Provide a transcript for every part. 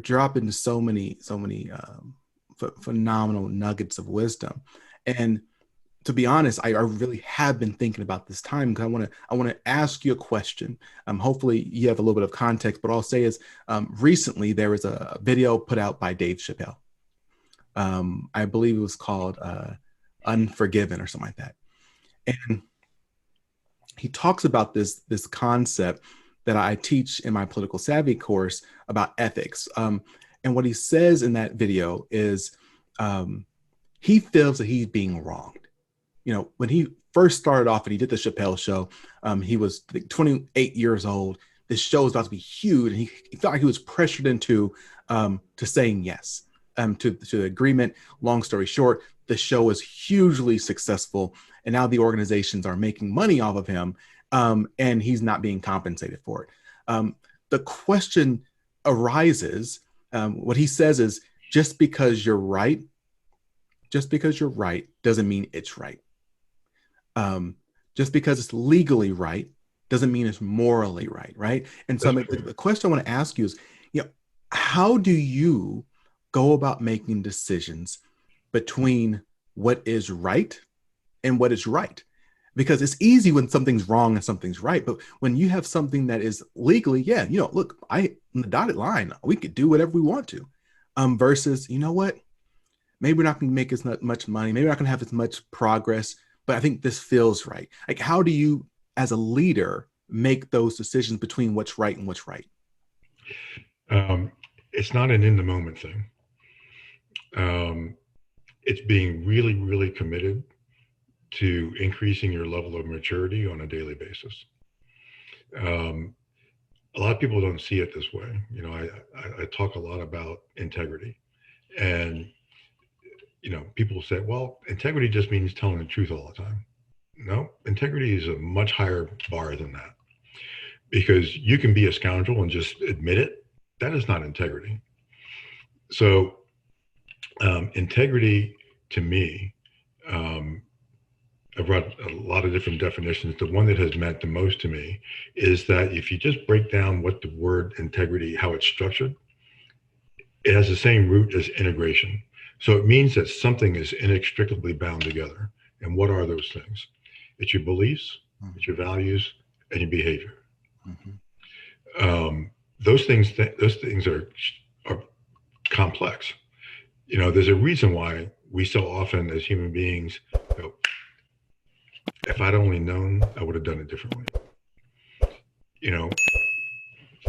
dropping so many phenomenal nuggets of wisdom. And to be honest, I really have been thinking about this time because I want to ask you a question. Hopefully you have a little bit of context, but all I'll say is recently there was a video put out by Dave Chappelle. I believe it was called Unforgiven or something like that. And he talks about this concept that I teach in my political savvy course about ethics. And what he says in that video is he feels that he's being wronged. You know, when he first started off and he did the Chappelle show, he was, I think, 28 years old. This show was about to be huge, and he felt like he was pressured into to saying yes to the agreement. Long story short, the show was hugely successful, and now the organizations are making money off of him, and he's not being compensated for it. The question arises, what he says is, just because you're right doesn't mean it's right. Just because it's legally right doesn't mean it's morally right, right? And so the question I want to ask you is, how do you go about making decisions between what is right and what is right? Because it's easy when something's wrong and something's right, but when you have something that is legally, look, on the dotted line, we could do whatever we want to, versus, you know what, maybe we're not going to make as much money, maybe we're not going to have as much progress, but I think this feels right. Like, how do you, as a leader, make those decisions between what's right and what's right? It's not an in the moment thing. It's being really, really committed to increasing your level of maturity on a daily basis. A lot of people don't see it this way. I talk a lot about integrity, and people say, well, integrity just means telling the truth all the time. No, integrity is a much higher bar than that, because you can be a scoundrel and just admit it. That is not integrity. So integrity, to me, I've read a lot of different definitions. The one that has meant the most to me is that if you just break down what the word integrity, how it's structured, it has the same root as integration. So it means that something is inextricably bound together. And what are those things? It's your beliefs, it's your values, and your behavior. Those things are complex. There's a reason why we so often as human beings go, if I'd only known, I would have done it differently.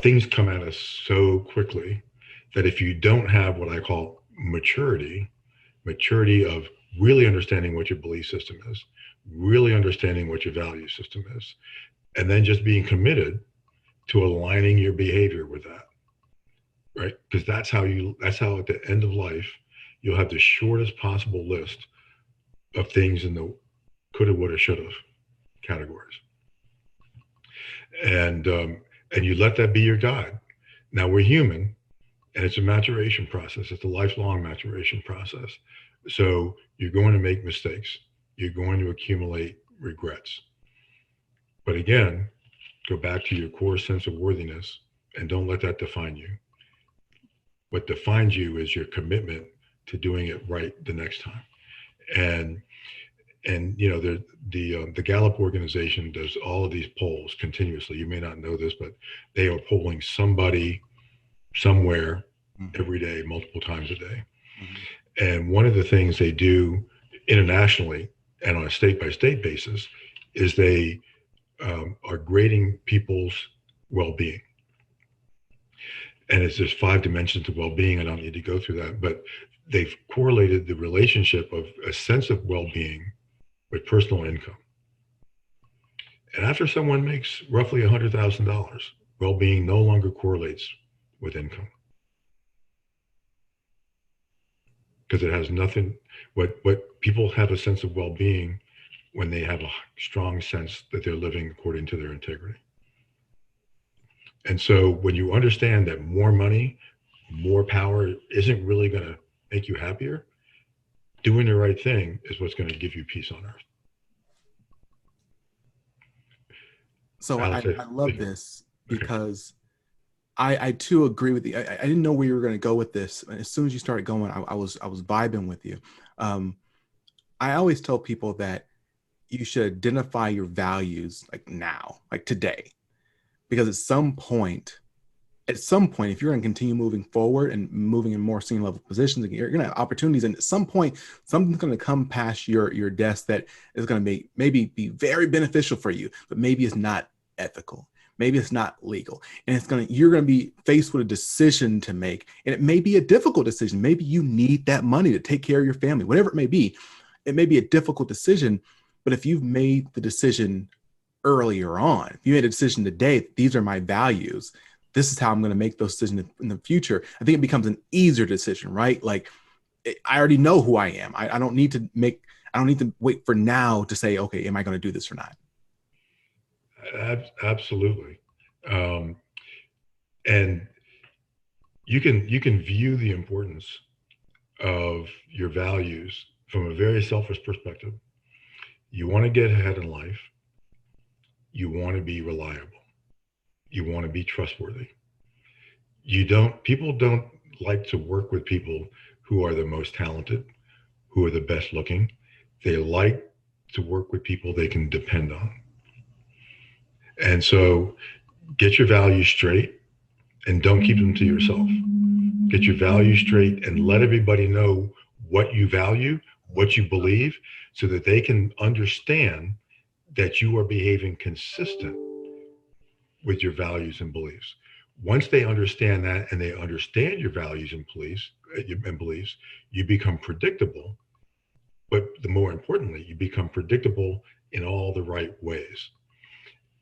Things come at us so quickly that if you don't have what I call maturity of really understanding what your belief system is, really understanding what your value system is, and then just being committed to aligning your behavior with that, right? Because that's how at the end of life, you'll have the shortest possible list of things in the coulda, woulda, shoulda categories. And you let that be your guide. Now, we're human, and it's a maturation process. It's a lifelong maturation process. So you're going to make mistakes. You're going to accumulate regrets. But again, go back to your core sense of worthiness and don't let that define you. What defines you is your commitment to doing it right the next time. And the Gallup organization does all of these polls continuously. You may not know this, but they are polling somebody somewhere every day, multiple times a day. And one of the things they do internationally and on a state-by-state basis is they are grading people's well-being. And it's just 5 dimensions of well-being. I don't need to go through that, but they've correlated the relationship of a sense of well-being with personal income. And after someone makes roughly $100,000, well-being no longer correlates with income. Because it has nothing, what people have a sense of well-being when they have a strong sense that they're living according to their integrity. And so when you understand that more money, more power isn't really going to make you happier, doing the right thing is what's going to give you peace on earth. So I love this because I too agree with you. I didn't know where you were going to go with this. And as soon as you started going, I was vibing with you. I always tell people that you should identify your values like now, like today, because at some point, if you're going to continue moving forward and moving in more senior level positions, you're going to have opportunities. And at some point, something's going to come past your desk that is going to maybe be very beneficial for you, but maybe it's not ethical. Maybe it's not legal. And you're going to be faced with a decision to make. And it may be a difficult decision. Maybe you need that money to take care of your family, whatever it may be. It may be a difficult decision, but if you've made the decision earlier on, if you made a decision today, these are my values, this is how I'm going to make those decisions in the future, I think it becomes an easier decision, right? Like I already know who I am. I don't need to wait for now to say, okay, am I going to do this or not? Absolutely. And you can view the importance of your values from a very selfish perspective. You want to get ahead in life. You want to be reliable. You want to be trustworthy. People don't like to work with people who are the most talented, who are the best looking. They like to work with people they can depend on. And so get your values straight and don't keep them to yourself. Get your values straight and let everybody know what you value, what you believe, so that they can understand that you are behaving consistent with your values and beliefs. Once they understand that and they understand your values and beliefs, you become predictable. But the more importantly, you become predictable in all the right ways.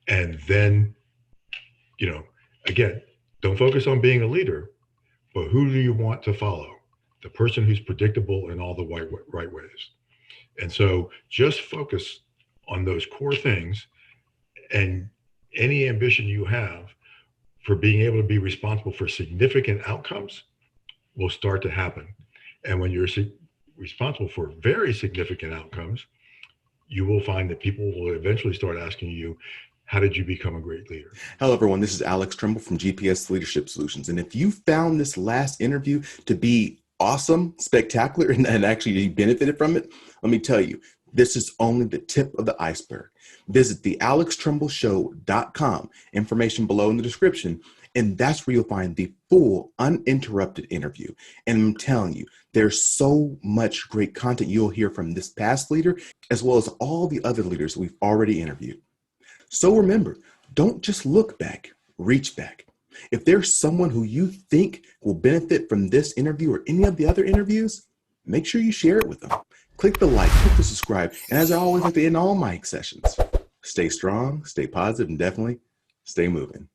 And then, again, don't focus on being a leader, but who do you want to follow? The person who's predictable in all the right ways. And so just focus on those core things, and any ambition you have for being able to be responsible for significant outcomes will start to happen. And when you're responsible for very significant outcomes, you will find that people will eventually start asking you, how did you become a great leader? Hello, everyone. This is Alex Tremble from GPS Leadership Solutions. And if you found this last interview to be awesome, spectacular, and actually you benefited from it, let me tell you, this is only the tip of the iceberg. Visit thealextrembleshow.com, information below in the description, and that's where you'll find the full uninterrupted interview. And I'm telling you, there's so much great content you'll hear from this past leader, as well as all the other leaders we've already interviewed. So remember, don't just look back, reach back. If there's someone who you think will benefit from this interview or any of the other interviews, make sure you share it with them. Click the like, click the subscribe, and as I always like to end all my sessions, stay strong, stay positive, and definitely stay moving.